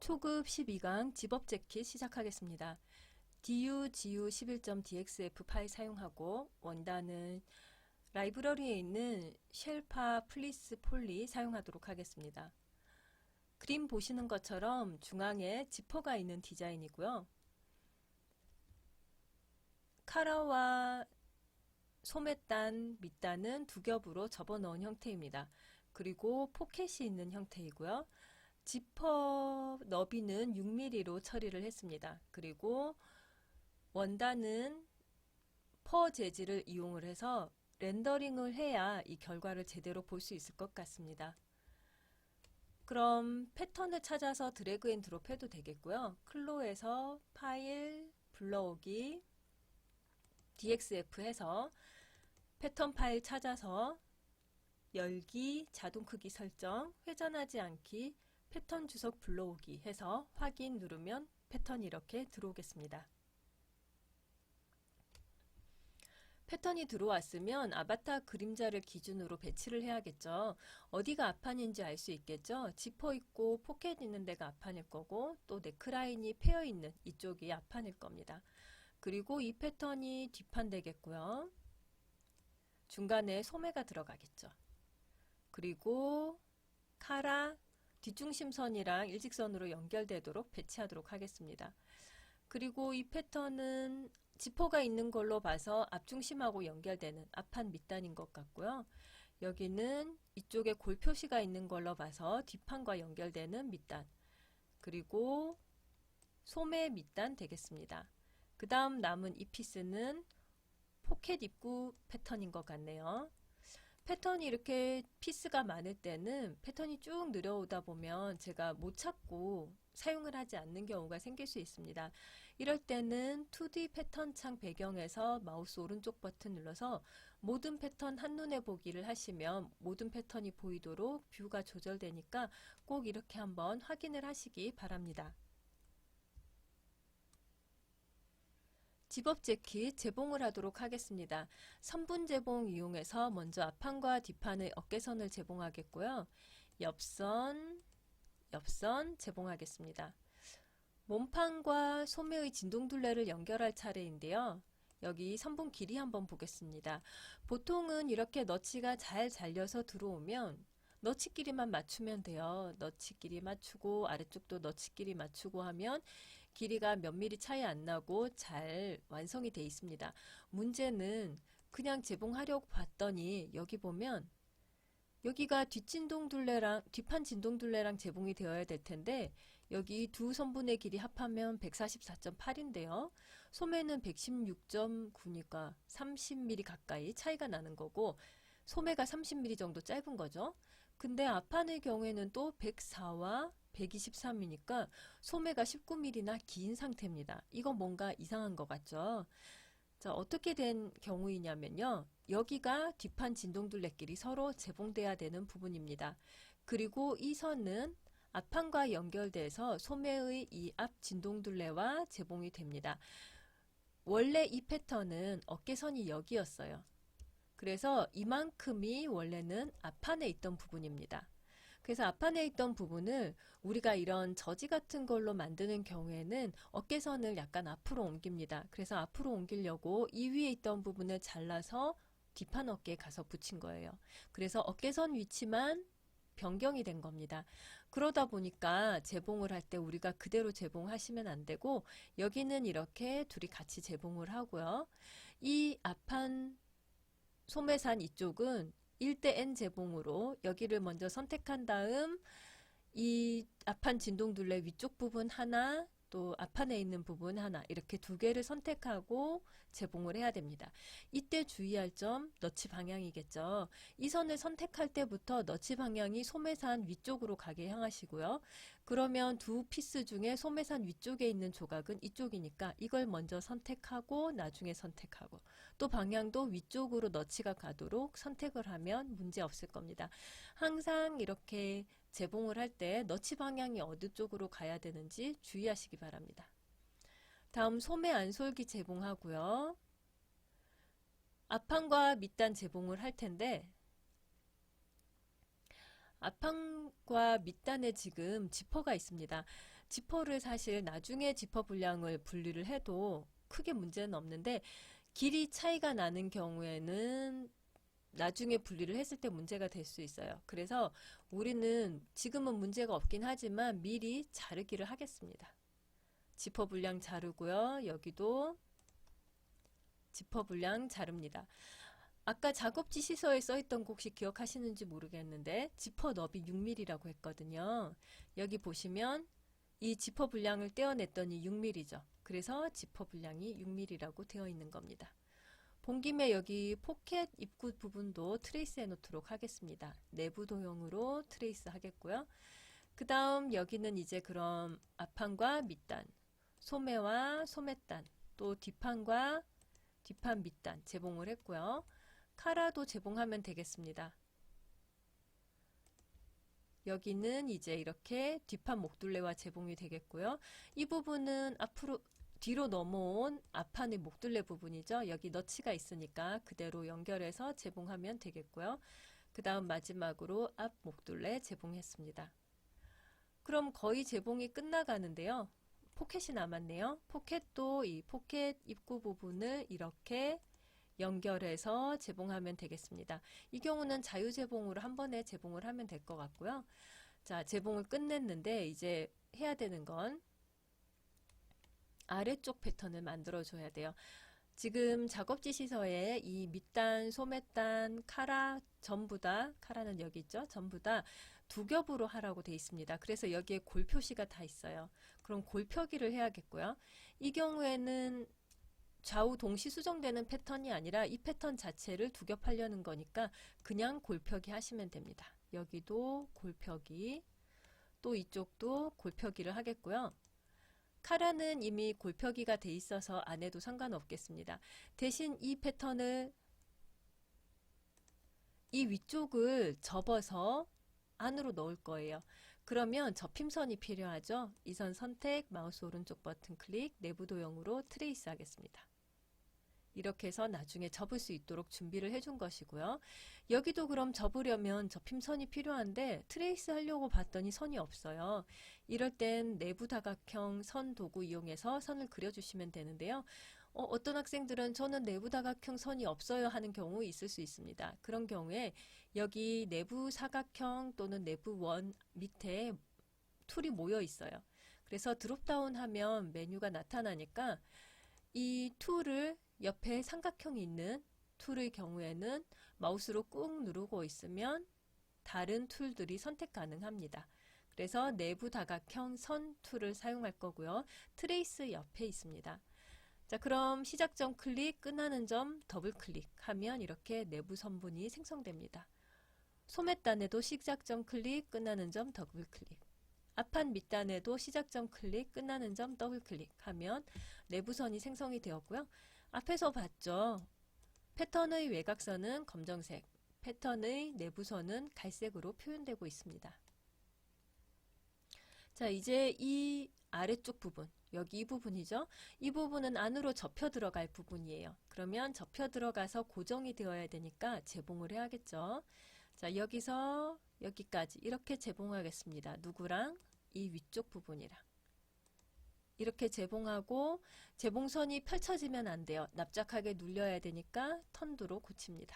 초급 12강 집업 재킷 시작하겠습니다. du.gu11.dxf 파일 사용하고 원단은 라이브러리에 있는 쉘파 플리스 폴리 사용하도록 하겠습니다. 그림 보시는 것처럼 중앙에 지퍼가 있는 디자인이고요. 카라와 소매단, 밑단은 두 겹으로 접어넣은 형태입니다. 그리고 포켓이 있는 형태이고요. 지퍼 너비는 6mm로 처리를 했습니다. 그리고 원단은 퍼 재질을 이용을 해서 렌더링을 해야 이 결과를 제대로 볼 수 있을 것 같습니다. 그럼 패턴을 찾아서 드래그 앤 드롭 해도 되겠고요. 클로에서 파일, 불러오기, DXF 해서 패턴 파일 찾아서 열기, 자동 크기 설정, 회전하지 않기, 패턴 주석 불러오기 해서 확인 누르면 패턴이 이렇게 들어오겠습니다. 패턴이 들어왔으면 아바타 그림자를 기준으로 배치를 해야겠죠. 어디가 앞판인지 알 수 있겠죠. 지퍼 있고 포켓 있는 데가 앞판일 거고 또 네크라인이 패여 있는 이쪽이 앞판일 겁니다. 그리고 이 패턴이 뒷판 되겠고요. 중간에 소매가 들어가겠죠. 그리고 카라 뒷중심선이랑 일직선으로 연결되도록 배치하도록 하겠습니다. 그리고 이 패턴은 지퍼가 있는 걸로 봐서 앞중심하고 연결되는 앞판 밑단인 것 같고요. 여기는 이쪽에 골 표시가 있는 걸로 봐서 뒷판과 연결되는 밑단, 그리고 소매 밑단 되겠습니다. 그 다음 남은 이 피스는 포켓 입구 패턴인 것 같네요. 패턴이 이렇게 피스가 많을 때는 패턴이 쭉 늘어오다 보면 제가 못 찾고 사용을 하지 않는 경우가 생길 수 있습니다. 이럴 때는 2D 패턴 창 배경에서 마우스 오른쪽 버튼 눌러서 모든 패턴 한눈에 보기를 하시면 모든 패턴이 보이도록 뷰가 조절되니까 꼭 이렇게 한번 확인을 하시기 바랍니다. 집업 재킷 재봉을 하도록 하겠습니다. 선분 재봉 이용해서 먼저 앞판과 뒷판의 어깨선을 재봉하겠고요. 옆선 재봉하겠습니다. 몸판과 소매의 진동둘레를 연결할 차례인데요. 여기 선분 길이 한번 보겠습니다. 보통은 이렇게 너치가 잘 잘려서 들어오면 너치 길이만 맞추면 돼요. 너치 길이 맞추고 아래쪽도 너치 길이 맞추고 하면 길이가 몇 미리 차이 안 나고 잘 완성이 돼 있습니다. 문제는 그냥 재봉하려고 봤더니 여기 보면 여기가 뒷판 진동둘레랑 재봉이 되어야 될 텐데 여기 두 선분의 길이 합하면 144.8인데요. 소매는 116.9니까 30mm 가까이 차이가 나는 거고 소매가 30mm 정도 짧은 거죠. 근데 앞판의 경우에는 또 104와 123이니까 소매가 19mm나 긴 상태입니다. 이건 뭔가 이상한 것 같죠? 자, 어떻게 된 경우이냐면요. 여기가 뒷판 진동둘레끼리 서로 재봉돼야 되는 부분입니다. 그리고 이 선은 앞판과 연결돼서 소매의 이 앞 진동둘레와 재봉이 됩니다. 원래 이 패턴은 어깨선이 여기였어요. 그래서 이만큼이 원래는 앞판에 있던 부분입니다. 그래서 앞판에 있던 부분을 우리가 이런 저지 같은 걸로 만드는 경우에는 어깨선을 약간 앞으로 옮깁니다. 그래서 앞으로 옮기려고 이 위에 있던 부분을 잘라서 뒷판 어깨에 가서 붙인 거예요. 그래서 어깨선 위치만 변경이 된 겁니다. 그러다 보니까 재봉을 할 때 우리가 그대로 재봉하시면 안 되고 여기는 이렇게 둘이 같이 재봉을 하고요. 이 앞판 소매산 이쪽은 1:n 재봉으로 여기를 먼저 선택한 다음 이 앞판 진동둘레 위쪽 부분 하나, 또 앞판에 있는 부분 하나, 이렇게 두 개를 선택하고 재봉을 해야 됩니다. 이때 주의할 점 너치 방향이겠죠. 이 선을 선택할 때부터 너치 방향이 소매산 위쪽으로 가게 향하시고요. 그러면 두 피스 중에 소매산 위쪽에 있는 조각은 이쪽이니까 이걸 먼저 선택하고 나중에 선택하고 또 방향도 위쪽으로 너치가 가도록 선택을 하면 문제 없을 겁니다. 항상 이렇게 재봉을 할 때 너치 방향이 어느 쪽으로 가야 되는지 주의하시기 바랍니다. 다음 소매 안솔기 재봉하고요. 앞판과 밑단 재봉을 할 텐데 앞판과 밑단에 지금 지퍼가 있습니다. 지퍼를 사실 나중에 지퍼 분량을 분리를 해도 크게 문제는 없는데 길이 차이가 나는 경우에는 나중에 분리를 했을 때 문제가 될 수 있어요. 그래서 우리는 지금은 문제가 없긴 하지만 미리 자르기를 하겠습니다. 지퍼 분량 자르고요. 여기도 지퍼 분량 자릅니다. 아까 작업지 시서에 써있던 거 혹시 기억하시는지 모르겠는데 지퍼 너비 6mm라고 했거든요. 여기 보시면 이 지퍼 분량을 떼어냈더니 6mm죠. 그래서 지퍼 분량이 6mm라고 되어 있는 겁니다. 본 김에 여기 포켓 입구 부분도 트레이스 해 놓도록 하겠습니다. 내부 도형으로 트레이스 하겠고요. 그 다음 여기는 이제 그럼 앞판과 밑단, 소매와 소매단, 또 뒷판과 뒷판 밑단 제봉을 했고요. 카라도 제봉하면 되겠습니다. 여기는 이제 이렇게 뒷판 목둘레와 제봉이 되겠고요. 이 부분은 앞으로 뒤로 넘어온 앞판의 목둘레 부분이죠. 여기 너치가 있으니까 그대로 연결해서 제봉하면 되겠고요. 그 다음 마지막으로 앞 목둘레 제봉했습니다. 그럼 거의 제봉이 끝나가는데요. 포켓이 남았네요. 포켓도 이 포켓 입구 부분을 이렇게 연결해서 제봉하면 되겠습니다. 이 경우는 자유제봉으로 한 번에 제봉을 하면 될 것 같고요. 자, 제봉을 끝냈는데 이제 해야 되는 건 아래쪽 패턴을 만들어 줘야 돼요. 지금 작업지 시서에 이 밑단, 소매단, 카라 전부 다, 카라는 여기 있죠? 전부 다 두 겹으로 하라고 돼 있습니다. 그래서 여기에 골 표시가 다 있어요. 그럼 골 펴기를 해야겠고요. 이 경우에는 좌우 동시 수정되는 패턴이 아니라 이 패턴 자체를 두 겹 하려는 거니까 그냥 골펴기 하시면 됩니다. 여기도 골펴기, 또 이쪽도 골펴기를 하겠고요. 카라는 이미 골펴기가 돼 있어서 안 해도 상관없겠습니다. 대신 이 패턴을 이 위쪽을 접어서 안으로 넣을 거예요. 그러면 접힘선이 필요하죠. 이 선 선택, 마우스 오른쪽 버튼 클릭, 내부 도형으로 트레이스 하겠습니다. 이렇게 해서 나중에 접을 수 있도록 준비를 해준 것이고요. 여기도 그럼 접으려면 접힘선이 필요한데 트레이스 하려고 봤더니 선이 없어요. 이럴 땐 내부 다각형 선 도구 이용해서 선을 그려주시면 되는데요. 어떤 학생들은 저는 내부 다각형 선이 없어요 하는 경우 있을 수 있습니다. 그런 경우에 여기 내부 사각형 또는 내부 원 밑에 툴이 모여 있어요. 그래서 드롭다운 하면 메뉴가 나타나니까 이 툴을 옆에 삼각형이 있는 툴의 경우에는 마우스로 꾹 누르고 있으면 다른 툴들이 선택 가능합니다. 그래서 내부 다각형 선 툴을 사용할 거고요. 트레이스 옆에 있습니다. 자, 그럼 시작점 클릭, 끝나는 점 더블 클릭하면 이렇게 내부 선분이 생성됩니다. 소매단에도 시작점 클릭, 끝나는 점 더블 클릭. 앞판 밑단에도 시작점 클릭, 끝나는 점 더블 클릭하면 내부선이 생성이 되었고요. 앞에서 봤죠. 패턴의 외곽선은 검정색, 패턴의 내부선은 갈색으로 표현되고 있습니다. 자, 이제 이 아래쪽 부분, 여기 이 부분이죠. 이 부분은 안으로 접혀 들어갈 부분이에요. 그러면 접혀 들어가서 고정이 되어야 되니까 제봉을 해야겠죠. 자, 여기서 여기까지 이렇게 제봉하겠습니다. 누구랑? 이 위쪽 부분이랑. 이렇게 제봉하고 제봉선이 펼쳐지면 안 돼요. 납작하게 눌려야 되니까 턴두로 고칩니다.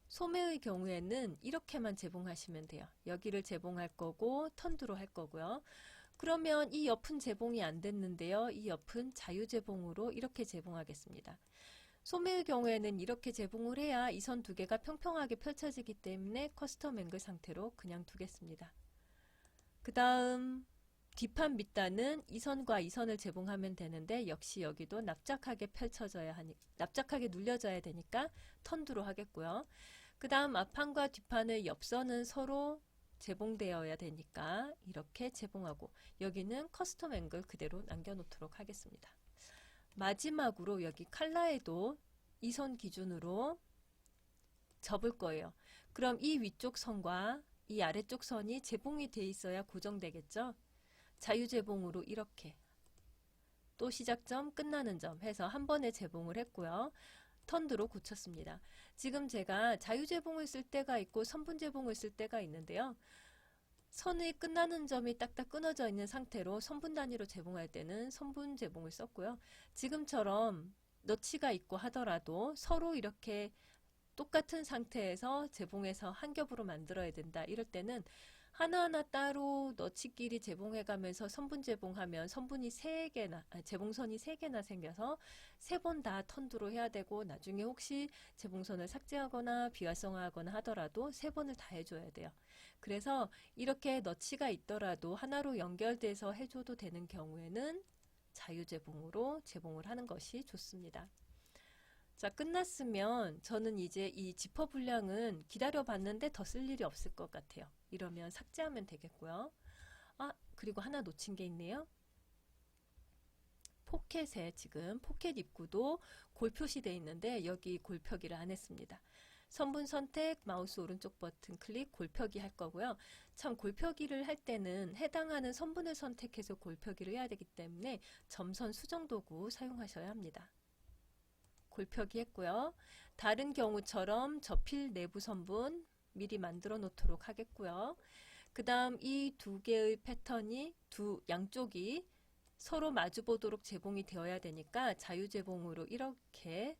소매의 경우에는 이렇게만 제봉하시면 돼요. 여기를 제봉할 거고 턴두로 할 거고요. 그러면 이 옆은 제봉이 안 됐는데요. 이 옆은 자유제봉으로 이렇게 제봉하겠습니다. 소매의 경우에는 이렇게 제봉을 해야 이 선 두 개가 평평하게 펼쳐지기 때문에 커스텀 앵글 상태로 그냥 두겠습니다. 그 다음 뒷판 밑단은 이 선과 이 선을 제봉하면 되는데 역시 여기도 납작하게 펼쳐져야 하니 납작하게 눌려져야 되니까 턴두로 하겠고요. 그 다음 앞판과 뒷판의 옆선은 서로 제봉되어야 되니까 이렇게 제봉하고 여기는 커스텀 앵글 그대로 남겨놓도록 하겠습니다. 마지막으로 여기 칼라에도 이 선 기준으로 접을 거예요. 그럼 이 위쪽 선과 이 아래쪽 선이 제봉이 돼 있어야 고정되겠죠. 자유제봉으로 이렇게 또 시작점 끝나는 점 해서 한 번에 제봉을 했고요. 턴두로 고쳤습니다. 지금 제가 자유제봉을 쓸 때가 있고 선분제봉을 쓸 때가 있는데요. 선이 끝나는 점이 딱딱 끊어져 있는 상태로 선분 단위로 제봉할 때는 선분 제봉을 썼고요. 지금처럼 너치가 있고 하더라도 서로 이렇게 똑같은 상태에서 제봉해서 한 겹으로 만들어야 된다. 이럴 때는 하나하나 따로 너치끼리 제봉해가면서 선분 제봉하면 선분이 3개나, 제봉선이 3개나 생겨서 3번 다 턴두로 해야 되고 나중에 혹시 제봉선을 삭제하거나 비활성화하거나 하더라도 3번을 다 해줘야 돼요. 그래서 이렇게 너치가 있더라도 하나로 연결돼서 해줘도 되는 경우에는 자유제봉으로 제봉을 하는 것이 좋습니다. 자, 끝났으면 저는 이제 이 지퍼 분량은 기다려 봤는데 더 쓸 일이 없을 것 같아요. 이러면 삭제하면 되겠고요. 아, 그리고 하나 놓친 게 있네요. 포켓에 지금 포켓 입구도 골 표시되어 있는데 여기 골펴기를 안 했습니다. 선분 선택, 마우스 오른쪽 버튼 클릭, 골펴기 할 거고요. 참 골펴기를 할 때는 해당하는 선분을 선택해서 골펴기를 해야 되기 때문에 점선 수정도구 사용하셔야 합니다. 골펴기 했고요. 다른 경우처럼 접힐 내부 선분 미리 만들어 놓도록 하겠고요. 그 다음 이 두 개의 패턴이 양쪽이 서로 마주 보도록 제봉이 되어야 되니까 자유제봉으로 이렇게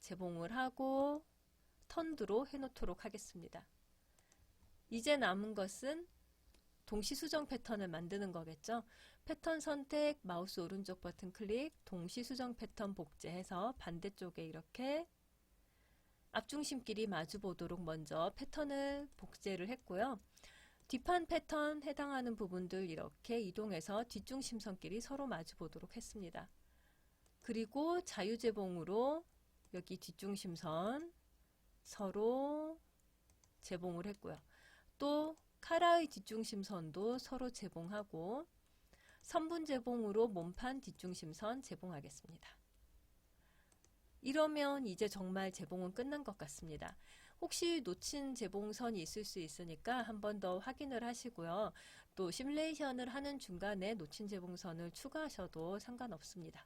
제봉을 하고 턴드로 해놓도록 하겠습니다. 이제 남은 것은 동시수정 패턴을 만드는 거겠죠. 패턴 선택, 마우스 오른쪽 버튼 클릭, 동시수정 패턴 복제해서 반대쪽에 이렇게 앞중심끼리 마주 보도록 먼저 패턴을 복제를 했고요. 뒷판 패턴 해당하는 부분들 이렇게 이동해서 뒷중심선끼리 서로 마주 보도록 했습니다. 그리고 자유제봉으로 여기 뒷중심선 서로 제봉을 했고요. 또 카라의 뒷중심선도 서로 제봉하고 선분 제봉으로 몸판 뒷중심선 제봉하겠습니다. 이러면 이제 정말 제봉은 끝난 것 같습니다. 혹시 놓친 제봉선이 있을 수 있으니까 한 번 더 확인을 하시고요. 또 시뮬레이션을 하는 중간에 놓친 제봉선을 추가하셔도 상관없습니다.